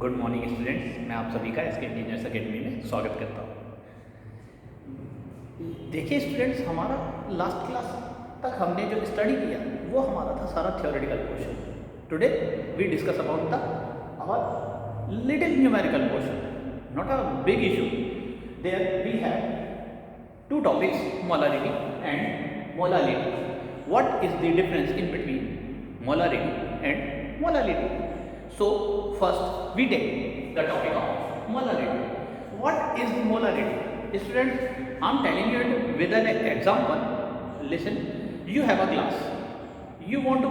Good morning students, मैं आप सभी का एसके इंजीनियर्स अकेडमी में स्वागत करता हूँ। देखिए स्टूडेंट्स, हमारा लास्ट क्लास तक हमने जो स्टडी किया वो हमारा था सारा theoretical portion. Today we discuss about the our little numerical portion, not a big issue. There we have two topics, molarity and molality. What is the difference in between molarity and molality? So first we take the topic of molarity. What is the molarity? Students, I am telling you it with an example. Listen, you have a glass. You want to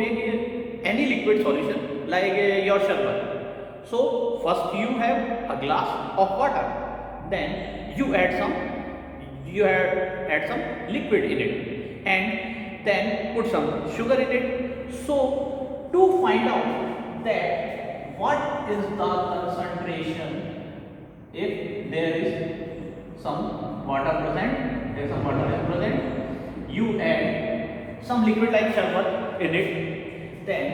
make any liquid solution like your sherbet. So first you have a glass of water. Then you add some liquid in it and then put some sugar in it. So to find out that what is the concentration, if there is some water present, you add some liquid like sherbet in it, then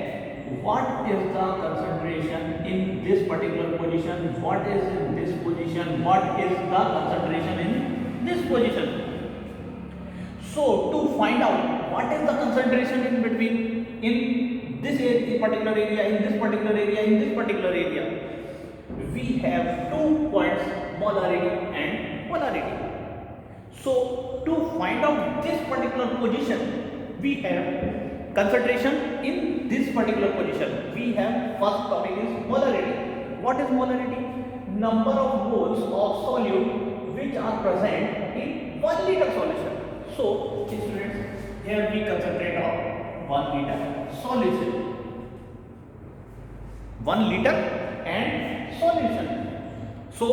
what is the concentration in this particular position, what is in this position, what is the concentration in this position. So to find out what is the concentration in between, in this particular area, in this particular area, in this particular area, we have 2 points, molarity and polarity. So to find out this particular position, we have concentration in this particular position. We have first topic is molarity. What is molarity? Number of moles of solute which are present in 1 liter solution. So students, here we concentrate on 1 liter solution. 1 liter and solution. So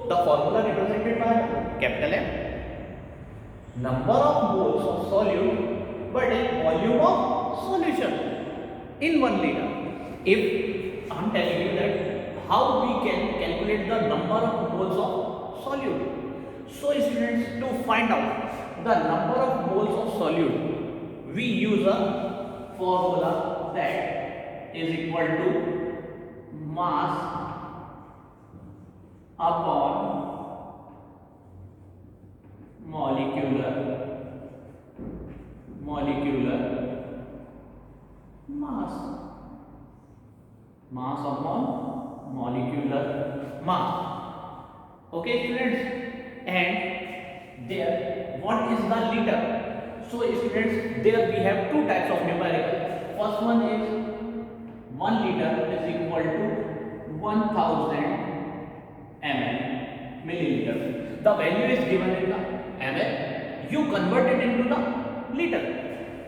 the formula represented by capital M. Number of moles of solute but a volume of solution in 1 liter. If I am telling you that how we can calculate the number of moles of solute. So students, to find out the number of moles of solute, we use a formula that is equal to mass upon molecular mass. Mass upon molecular mass. Okay students, and there what is the liter? So students, there we have 2 types of numerical. First one is 1 liter is equal to 1000 ml, milliliter. The value is given in the ml, you convert it into the liter.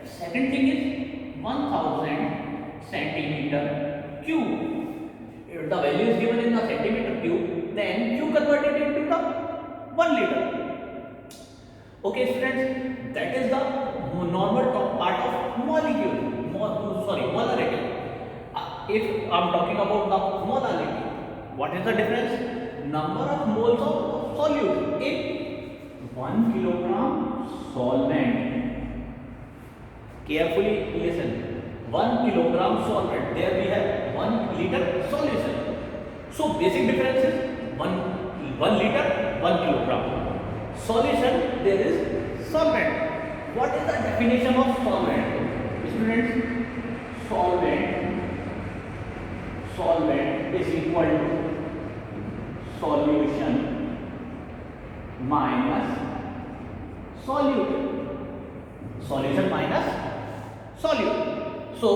Second thing is 1000 centimeter cube. If the value is given in the centimeter cube, then you convert it into the 1 liter. Okay students, that is the normal part of molarity. If I am talking about the molality, what is the difference? Number of moles of solute in 1 kilogram solvent. Carefully listen. 1 kilogram solvent. There we have 1 liter solution. So basic difference is 1 liter, 1 kilogram. Solution, there is solvent. What is the definition of solvent? Students, solvent is equal to solution minus solute. Solution minus solute. So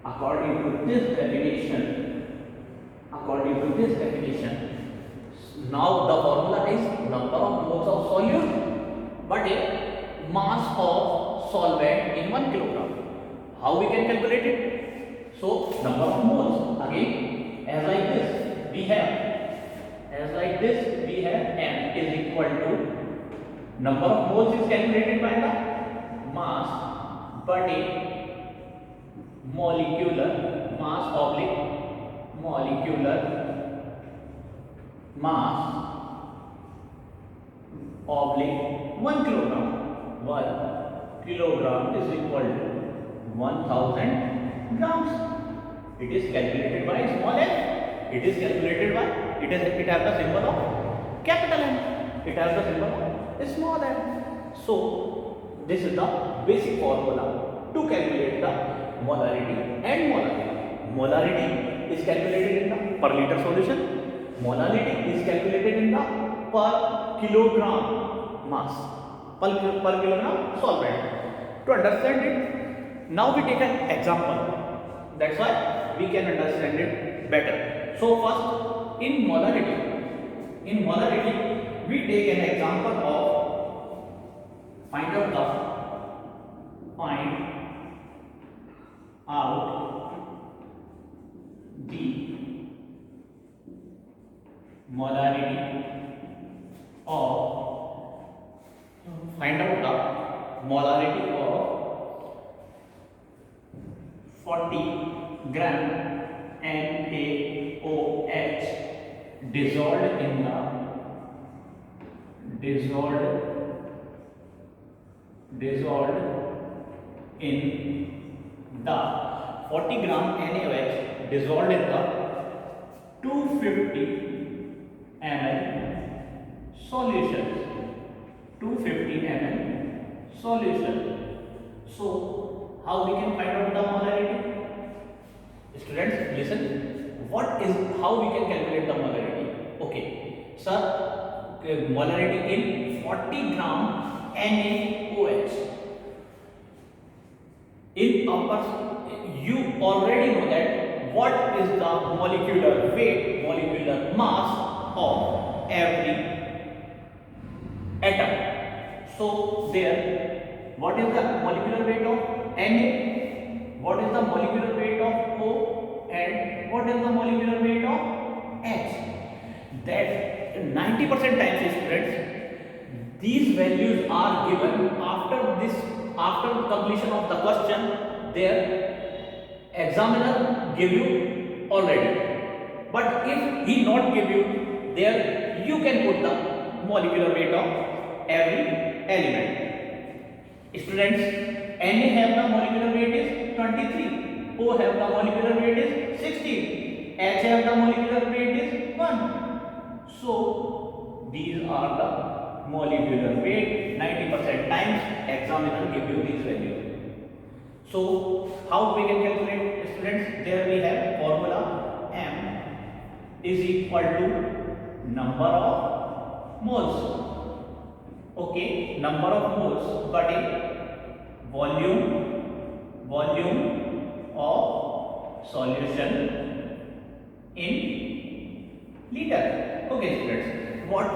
according to this definition, now the formula is number of moles of solute but a mass of solvent in 1 kilogram. How we can calculate it? So number of moles, again as like this we have m is equal to number of moles is calculated by the mass but a molecular mass oblique molecular mass oblique 1 kilogram. 1 kilogram is equal to 1000 grams. It is calculated by small m. It is calculated by, it has the symbol of capital M. It has the symbol of small m. So this is the basic formula to calculate the molarity and molarity. Molarity is calculated in the per liter solution. Molarity is calculated in the per kilogram mass, per kilogram solvent. To understand it, now we take an example. That's why we can understand it better. So first, in molarity, we take an example of find out the molarity of 40 gram NaOH dissolved in the 40 gram NaOH dissolved in the 250 ml solution. 250 ml solution. So how we can find out the molarity? Students, listen. How we can calculate the molarity? Okay, sir, molarity in 40 gram NaOH. You already know that what is the molecular weight, molecular mass of every atom. So there, what is the molecular weight of Na? What is the molecular weight of O? And what is the molecular weight of H? That 90% times, students, these values are given after completion of the question. Their examiner give you already. But if he not give you, there you can put the molecular weight of every element. Students, Na have the molecular weight is 23, O have the molecular weight is 16, H have the molecular weight is 1. So these are the molecular weight. 90% times examiner give you these values. So how we can calculate, students? There we have formula M is equal to number of moles. Okay, number of moles but in volume of solution in liter. Okay, students,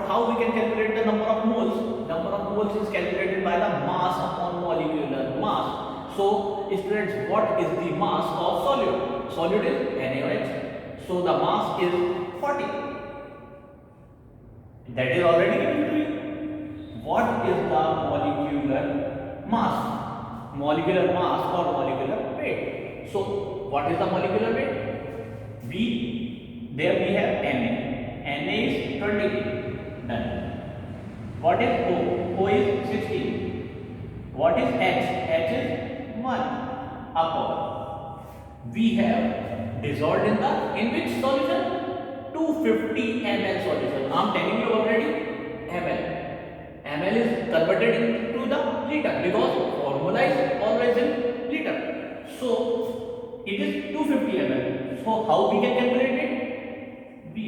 how we can calculate the number of moles? Number of moles is calculated by the mass upon molecular mass. So students, what is the mass of solute? Solute is NaOH. So the mass is 40. That is already given to you. What is the molecular mass? Molecular mass or molecular weight. So what is the molecular weight? There we have Na. Na is 20. Done. What is O? O is 16. What is H? H is 1 upon. We have dissolved in which solution? 250 ml solution. I am telling you already ml. ml is converted into the liter because formula is always in liter. So it is 250 ml. So how we can calculate it? We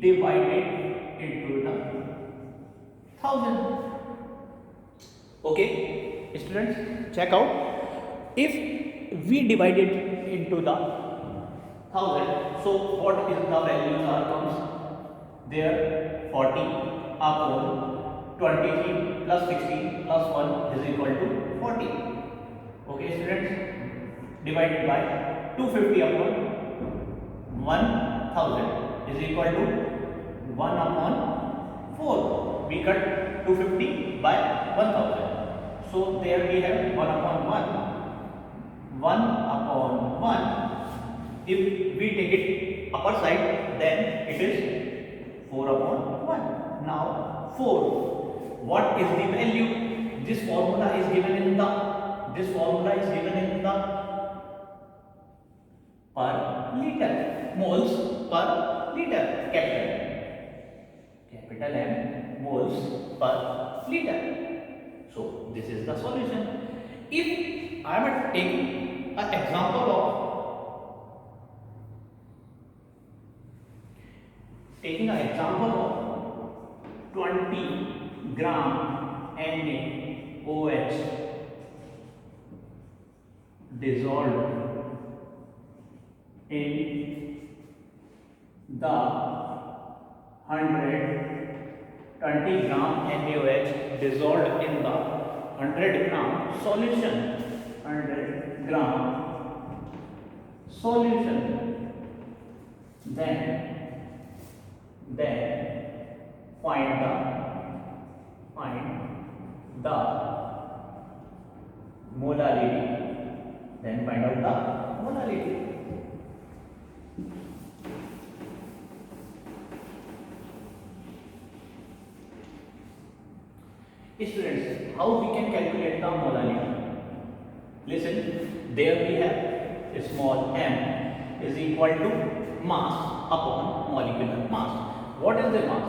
divide it into the 1000. Okay, students, check out. If we divide it into the 1000, so what is the values are comes there? 40 upon 23 plus 16 plus 1 is equal to 40. Okay, students, divided by 250 upon 1000 is equal to 1 upon 4. We cut 250 by 1000. So there we have 1 upon 1. 1 upon 1. If we take it upper side, then it is 4 upon 1. Now 4. What is the value? This formula is given in the per moles per liter, capital M moles per liter. So this is the solution. If I am taking an example of 20 gram NaOH dissolved in the 20 gram NaOH dissolved in the 100 gram solution, 100 gram solution, then find the molarity, then find out the molarity. Students, how we can calculate the molarity? Listen, there we have a small m is equal to mass upon molecular mass. What is the mass?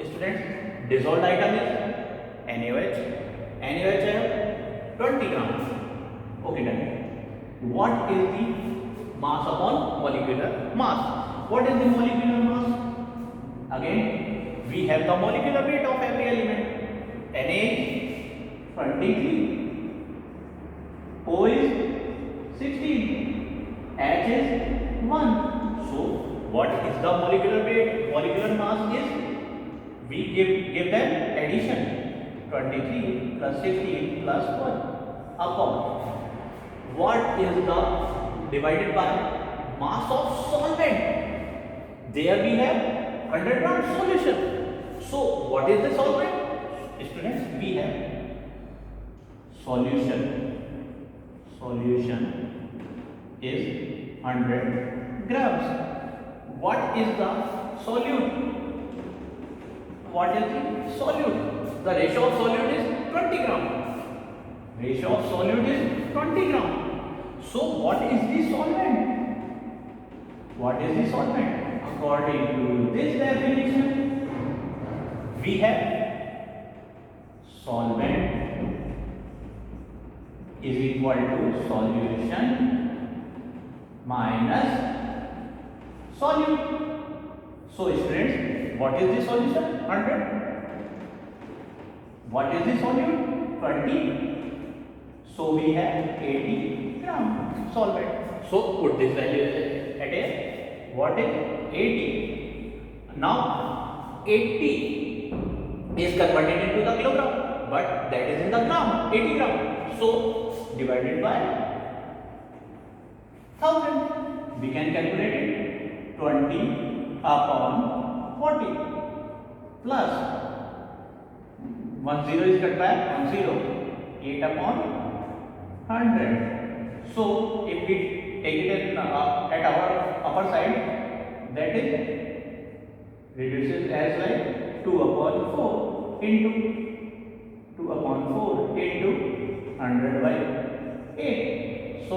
Students, dissolved item is NaOH. NaOH have 20 grams. Okay, done. What is the mass upon molecular mass? What is the molecular mass? Again, we have the molecular weight of every element. Na is 23, O is 16, H is 1. So, what is the molecular weight? Molecular mass is, we give them addition, 23 plus 16 plus 1 upon, what is the divided by mass of solvent? There we have 100 gram solution. So, what is the solvent? Students, we have solution is 100 grams. What is the solute? What is the solute? The ratio of solute is 20 gram. Ratio of solute is 20 gram. So what is the solvent? What is the solvent? According to this definition, we have solvent is equal to solution minus solute. So students, what is the solution? 100. What is the solute? 20. So we have 80 gram solvent. So put this value at a, what is 80? Now 80 is converted into the kilogram, but that is in the gram, 80 gram. So divided by 1000, we can calculate it. 20 upon 40 plus 1 0 is cut back, 1 0, 8 upon 100. So if we take it at our upper side, that is reduces as like 2 upon 4 into 2 upon 4 into 100 by 8. So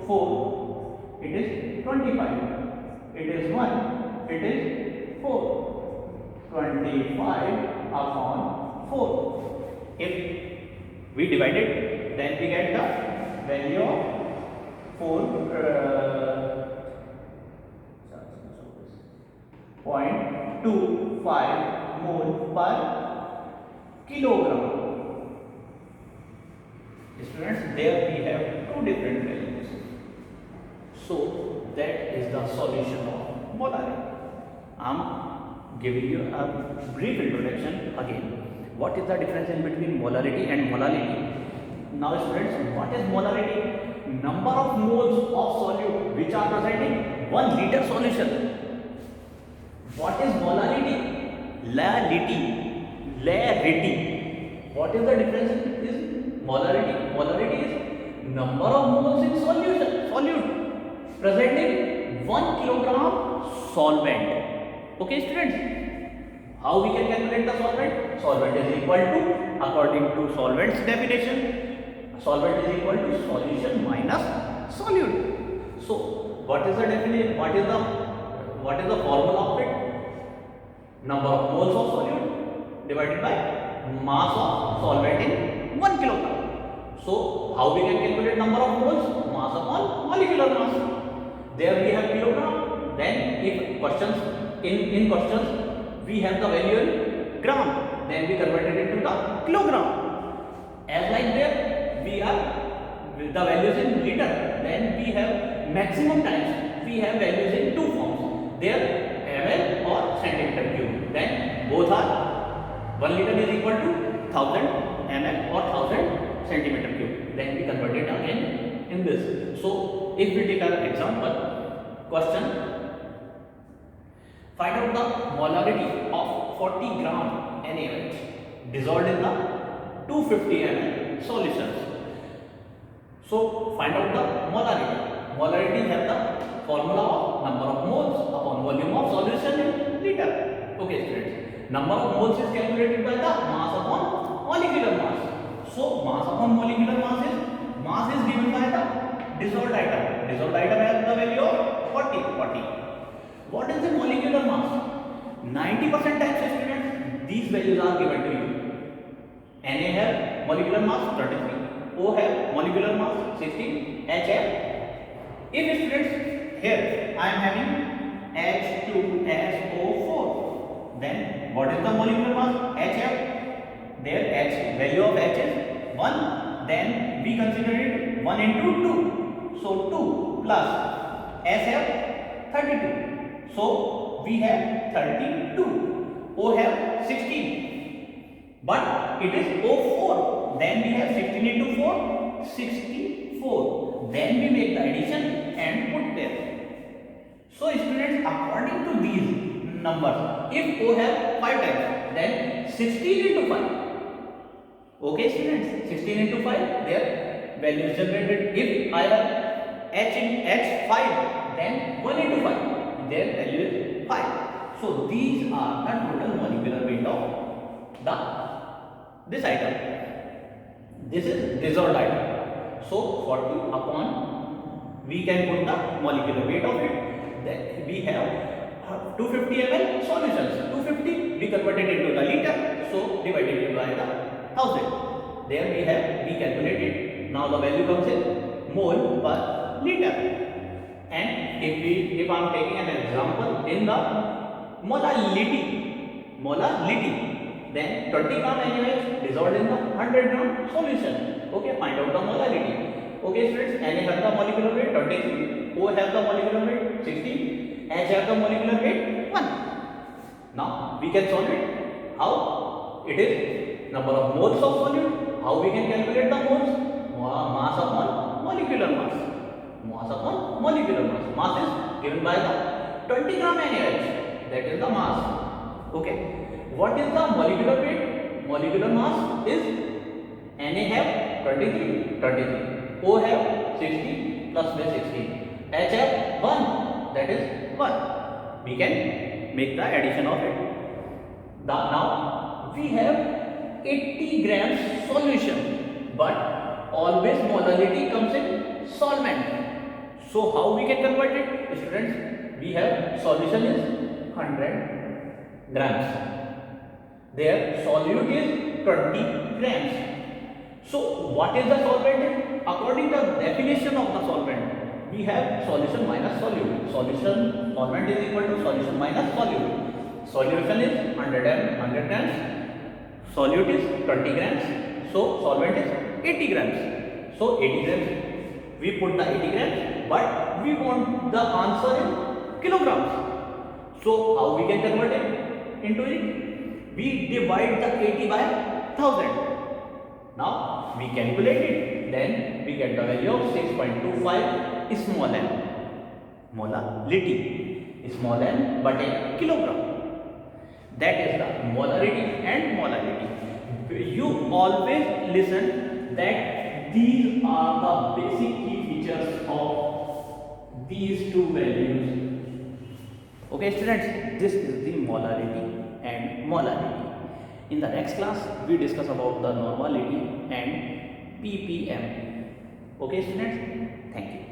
4, it is 25, it is 1, it is 4, 25 upon 4. If we divide it, then we get the value of 4.25 mole per kilogram. Students, there we have two different values. So that is the solution of molarity. I am giving you a brief introduction again. What is the difference in between molarity and molality? Now students, what is molarity? Number of moles of solute which are present in 1 liter solution. What is molarity? Larity. What is the difference in molarity? Molarity is number of moles in solute present in 1 kilogram solvent. Okay students, how we can calculate the solvent? Solvent is equal to, according to solvent's definition, solvent is equal to solution minus solute. So what is the definition? What is the what is the formula of it? Number of moles of solute divided by mass of solvent in 1 kilogram. So how we can calculate number of moles? Mass upon molecular mass. There we have kilogram. Then if questions in questions we have the value in gram, then we convert it into the kilogram. As like there we have the values in liter, then we have maximum times we have values in two forms, there ml or centimeter cube. Then both are 1 liter is equal to 1000 ml or 1000 centimeter cube. Then we convert it again in this. So if we take an example question, find out the molarity of 40 gram NaOH dissolved in the 250 ml solutions. So find out the molarity. Molarity have the formula of number of moles upon volume of solution in liter. Okay students, number of moles is calculated by the mass upon molecular mass. So mass upon molecular mass is given by the dissolved item. Dissolved item has the value of 40. What is the molecular mass? 90% times students these values are given to you. Na have molecular mass 33, O have molecular mass 16, H have. If students here I am having H2SO4, then what is the molecular mass? H have, there H value of H is 1, then we consider it 1 into 2, so 2 plus S have 32, so we have 32, O have 16, but it is O4, then we have 16 into 4, 64, then we make the addition and put there. So students, according to these numbers, if O have 5 times, then 16 into 5. Okay students, 16 into 5, their value is generated. If I have H in H5, then 1 into 5, their value is 5. So these are the total molecular weight of this item. This is dissolved item. So 40 upon, we can put the molecular weight of it. Then we have 250 ml solutions. 250 we converted into the liter, so divided it by the 1000. There we calculated. Now the value comes in mole per liter. And if I am taking an example in the molality, then 20 gram NaOH dissolved in the 100 gram solution. Okay, find out the molality. Okay students, Na have the molecular weight 23, O have the molecular weight 16, H have the molecular weight 1. Now we can solve it. How? It is number of moles of solute. How we can calculate the moles? Mass upon molecular mass. Mass upon molecular mass. Mass is given by the 20 gram NaOH. That is the mass. Okay. What is the molecular weight? Molecular mass is Na have 23, O have 60 plus by 16, H have 1, that is 1. We can make the addition of it. Now we have 80 grams solution, but always molality comes in solvent. So how we can convert it? Students, we have solution is 100 grams. Their solute is 20 grams. So what is the solvent? According to the definition of the solvent, we have solution minus solute. Solvent is equal to solution minus solute. Solution is 100 grams. Solute is 20 grams. So solvent is 80 grams. So 80 grams. We put the 80 grams, but we want the answer in kilograms. So how we can convert it into it? We divide the 80 by 1000. Now we calculate it, then we get the value of 6.25 small m. Molality, small m but a kilogram. That is the molarity and molality. You always listen that these are the basic key features of these two values. Okay students, this is the molarity and molality. In the next class, we discuss about the normality and ppm. Okay students, thank you.